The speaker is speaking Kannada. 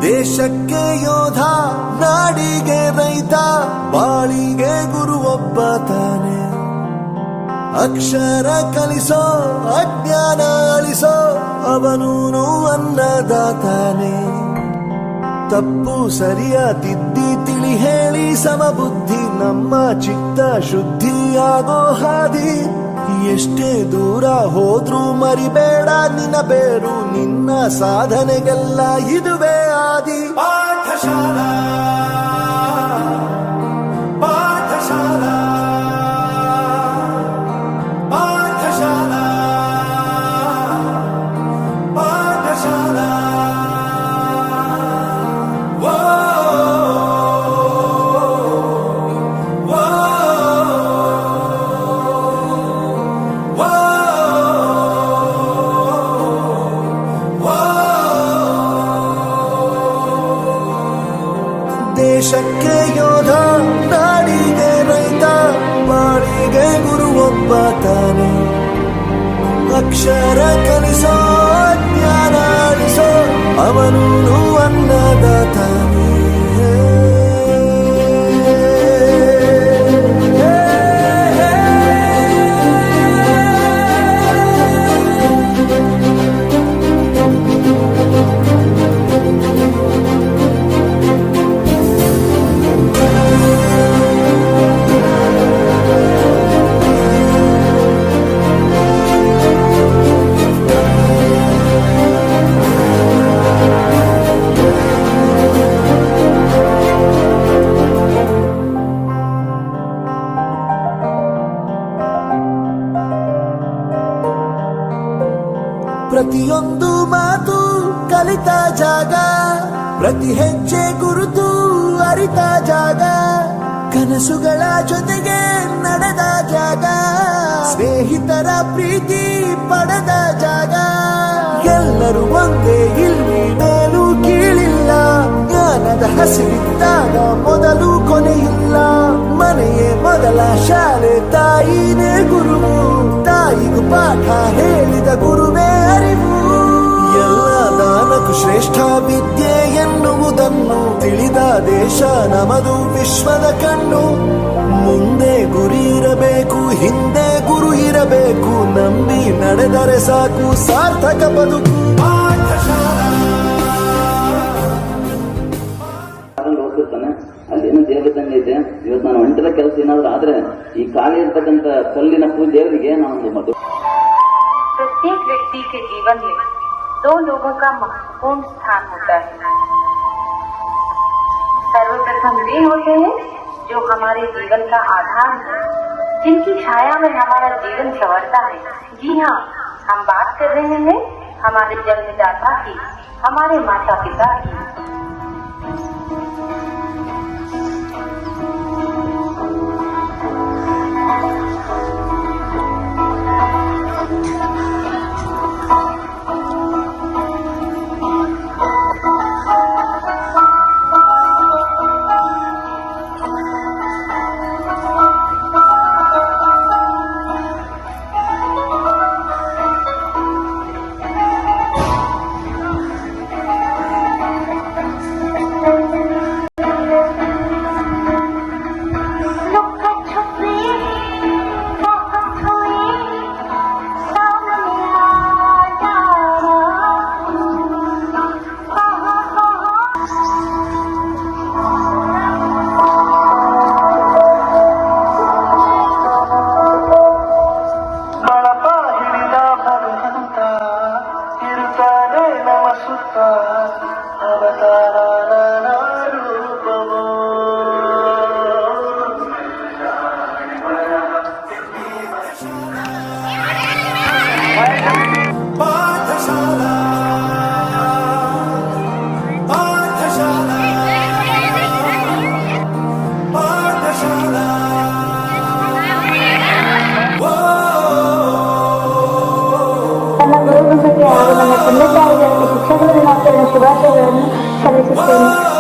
ದೇಶಕ್ಕೆ ಯೋಧ, ನಾಡಿಗೆ ರೈತ, ಬಾಳಿಗೆ ಗುರು ಒಬ್ಬ ತಾನೆ. ಅಕ್ಷರ ಕಲಿಸೋ, ಅಜ್ಞಾನ ಅಳಿಸೋ, ಅವನೂನು ಅನ್ನದಾತಾನೆ. ತಪ್ಪು ಸರಿಯ ತಿದ್ದಿ ತಿಳಿ ಹೇಳಿ ಸಮಬುದ್ಧಿ, ನಮ್ಮ ಚಿತ್ತ ಶುದ್ಧಿಯಾಗೋ ಹಾದಿ. ಎಷ್ಟೇ ದೂರ ಹೋದ್ರೂ ಮರಿಬೇಡ ನಿನ್ನ ಬೇರು, ನಿನ್ನ ಸಾಧನೆಗೆಲ್ಲ ಇದುವೇ ಆದಿ. ಪಾಠಶಾಲಾ ಪಾಠಶಾಲಾ ಪಾಠಶಾಲಾ ಪಾಠಶಾಲಾ. ದೇಶಕ್ಕೆ ಯೋಧ, ನಾಡಿಗೆ ರೈತ, ಬಾಳಿಗೆ ಗುರು ಒಬ್ಬ ತಾನೆ. ಅಕ್ಷರ ಕಲಿಸೋ, ಜ್ಞಾನ ಅಳಿಸೋ, ಅವನೂನು ಅನ್ನದಾತಾನೆ. ಪ್ರತಿಯೊಂದು ಮಾತು ಕಲಿತ ಜಾಗ, ಪ್ರತಿ ಹೆಜ್ಜೆ ಗುರುತು ಅರಿತ ಜಾಗ, ಕನಸುಗಳ ಜೊತೆಗೆ ನಡೆದ ಜಾಗ, ಸ್ನೇಹಿತರ ಪ್ರೀತಿ ಪಡೆದ ಜಾಗ. ಎಲ್ಲರೂ ಒಂದೇ, ಇಲ್ಲಿ ಮೇಲೂ ಕೀಳಿಲ್ಲ, ಜ್ಞಾನದ ಹಸಿವಿದ್ದಾಗ ಮೊದಲು ಕೊನೆಯಿಲ್ಲ. ಮನೆಯೇ ಮೊದಲ ಶಾಲೆ, ತಾಯಿನೇ ಗುರುವು, ತಾಯಿಗೂ ಪಾಠ ಹೇಳಿದ ಗುರುವೇ ಅರಿವು. ಎಲ್ಲ ದಾನಕ್ಕೂ ಶ್ರೇಷ್ಠ ವಿದ್ಯೆ ಎನ್ನುವುದನ್ನು ತಿಳಿದ ದೇಶ ನಮದು, ವಿಶ್ವದ ಕಣ್ಣು. ಮುಂದೆ ಗುರಿ ಇರಬೇಕು, ಹಿಂದೆ ಗುರು ಇರಬೇಕು, ನಂಬಿ ನಡೆದರೆ ಸಾಕು ಸಾರ್ಥಕ ಬದುಕು. ಅಲ್ಲೇನೋ ದೇವರದಂಗೆ ಇದೆ. ಇವತ್ತು ನಾನು ಹೊಂಟಿದ ಕೆಲಸ ಏನಾದ್ರು ಆದ್ರೆ ಈ ಖಾಲಿ ಇರ್ತಕ್ಕಂಥ ಕಲ್ಲಿನ ದೇವರಿಗೆ ನಾನೊಂದು ಮದು. प्रत्येक व्यक्ति के जीवन में दो लोगों का महत्वपूर्ण स्थान होता है. सर्वप्रथम वे होते हैं जो हमारे जीवन का आधार है, जिनकी छाया में हमारा जीवन संवरता है. जी हाँ, हम बात कर रहे हैं हमारे जन्मदाता की, हमारे माता पिता की. ತಂದೆ ತಾಯಿಗಳಿಗೆ ಶಿಕ್ಷಕರ ದಿನಾಚರಣೆ ಶುಭಾಶಯಗಳನ್ನು ಸಲ್ಲಿಸುತ್ತೇನೆ.